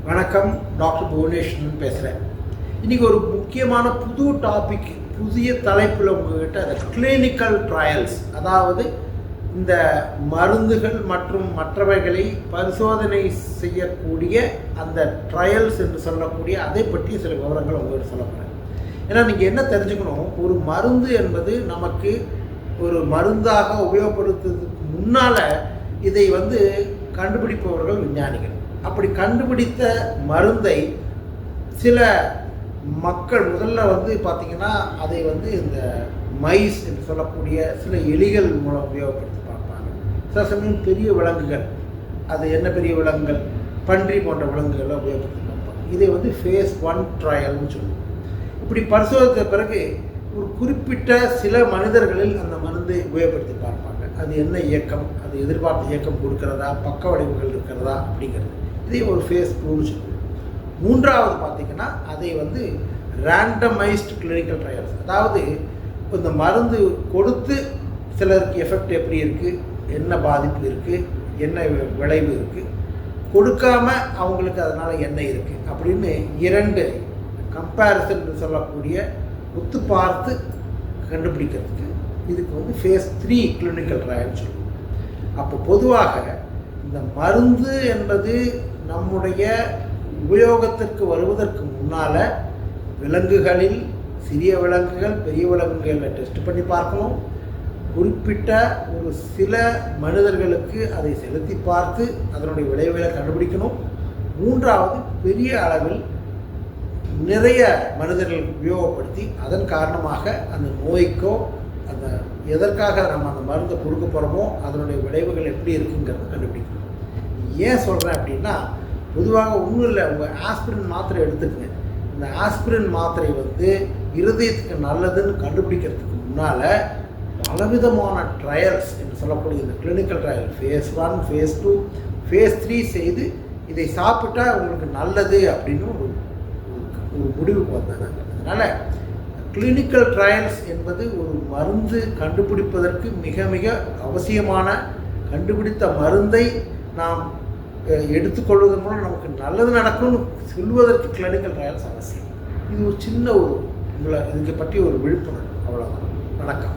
வணக்கம், டாக்டர் புவனேஸ்வரன் பேசுகிறேன். இன்றைக்கி ஒரு முக்கியமான புது டாபிக், புதிய தலைப்பில் உங்கள்கிட்ட அந்த கிளினிக்கல் ட்ரையல்ஸ், அதாவது இந்த மருந்துகள் மற்றும் மற்றவைகளை பரிசோதனை செய்யக்கூடிய அந்த ட்ரையல்ஸ் என்று சொல்லக்கூடிய அதை பற்றி சில விவரங்கள் உங்கள்கிட்ட சொல்ல போகிறேன். ஏன்னா நீங்கள் என்ன தெரிஞ்சுக்கணும், ஒரு மருந்து என்பது நமக்கு ஒரு மருந்தாக உபயோகப்படுத்துறதுக்கு முன்னால் இதை கண்டுபிடிப்பவர்கள் விஞ்ஞானிகள். அப்படி கண்டுபிடித்த மருந்தை சில மக்கள் முதல்ல பார்த்திங்கன்னா அதை இந்த மைஸ் என்று சொல்லக்கூடிய சில எலிகள் மூலம் உபயோகப்படுத்தி பார்ப்பாங்க. சில சமயம் பெரிய விலங்குகள், அது என்ன பெரிய விலங்குகள், பன்றி போன்ற விலங்குகளை உபயோகப்படுத்தி பார்ப்பாங்க. இதை ஃபேஸ் 1 ட்ரையல்னு சொல்லுவோம். இப்படி பரிசோதித்த பிறகு ஒரு குறிப்பிட்ட சில மனிதர்களில் அந்த மருந்தை உபயோகப்படுத்தி பார்ப்பாங்க. அது என்ன இயக்கம், அது எதிர்பார்த்த இயக்கம் கொடுக்கிறதா, பக்க விளைவுகள் இருக்கிறதா அப்படிங்கிறது. இதே ஒரு ஃபேஸ் 2ன்னு சொல்லுவோம். மூன்றாவது பார்த்திங்கன்னா அதை ரேண்டமைஸ்டு கிளினிக்கல் ட்ரையல்ஸ், அதாவது இந்த மருந்து கொடுத்து சிலருக்கு எஃபெக்ட் எப்படி இருக்குது, என்ன பாதிப்பு இருக்குது, என்ன விளைவு இருக்குது, கொடுக்காமல் அவங்களுக்கு அதனால் என்ன இருக்குது அப்படின்னு 2 கம்பேரிசன் சொல்லக்கூடிய ஒத்து பார்த்து கண்டுபிடிக்கிறதுக்கு இதுக்கு ஃபேஸ் 3 கிளினிக்கல் ட்ரையல் சொல்லுவோம். அப்போ பொதுவாக இந்த மருந்து என்பது நம்முடைய உபயோகத்திற்கு வருவதற்கு முன்னால் விலங்குகளில் சிறிய விலங்குகள் பெரிய விலங்குகளில் டெஸ்ட் பண்ணி பார்க்கணும். குறிப்பிட்ட ஒரு சில மனிதர்களுக்கு அதை செலுத்தி பார்த்து அதனுடைய விளைவுகளை கண்டுபிடிக்கணும். மூன்றாவது, பெரிய அளவில் நிறைய மனிதர்களுக்கு உபயோகப்படுத்தி அதன் காரணமாக அந்த நோய்க்கோ அந்த எதற்காக நம்ம அந்த மருந்தை கொடுக்க போகிறோமோ அதனுடைய விளைவுகள் எப்படி இருக்குங்கிறத கண்டுபிடிக்கணும். ஏன் சொல்கிறேன் அப்படின்னா, பொதுவாக ஒன்றும் இல்லை, உங்கள் ஆஸ்பிரின் மாத்திரை எடுத்துக்கங்க. இந்த ஆஸ்பிரின் மாத்திரை இருதயத்துக்கு நல்லதுன்னு கண்டுபிடிக்கிறதுக்கு முன்னால் பலவிதமான ட்ரையல்ஸ் என்று சொல்லக்கூடிய இந்த clinical trial phase 1, phase 2, phase 3 செய்து இதை சாப்பிட்டா உங்களுக்கு நல்லது அப்படின்னு ஒரு முடிவுக்கு வந்தாங்க. அதனால் கிளினிக்கல் ட்ரையல்ஸ் என்பது ஒரு மருந்து கண்டுபிடிப்பதற்கு மிக மிக அவசியமான, கண்டுபிடித்த மருந்தை நாம் எடுத்துக்கொள்வதன் மூலம் நமக்கு நல்லது நடக்கும்னு சொல்வதற்கு கிளினிக்கல் ட்ரையல்ஸ் அவசியம். இது ஒரு சின்ன உங்களை இதுக்கு பற்றி ஒரு விழிப்புணர்வு, அவ்வளோதான். வணக்கம்.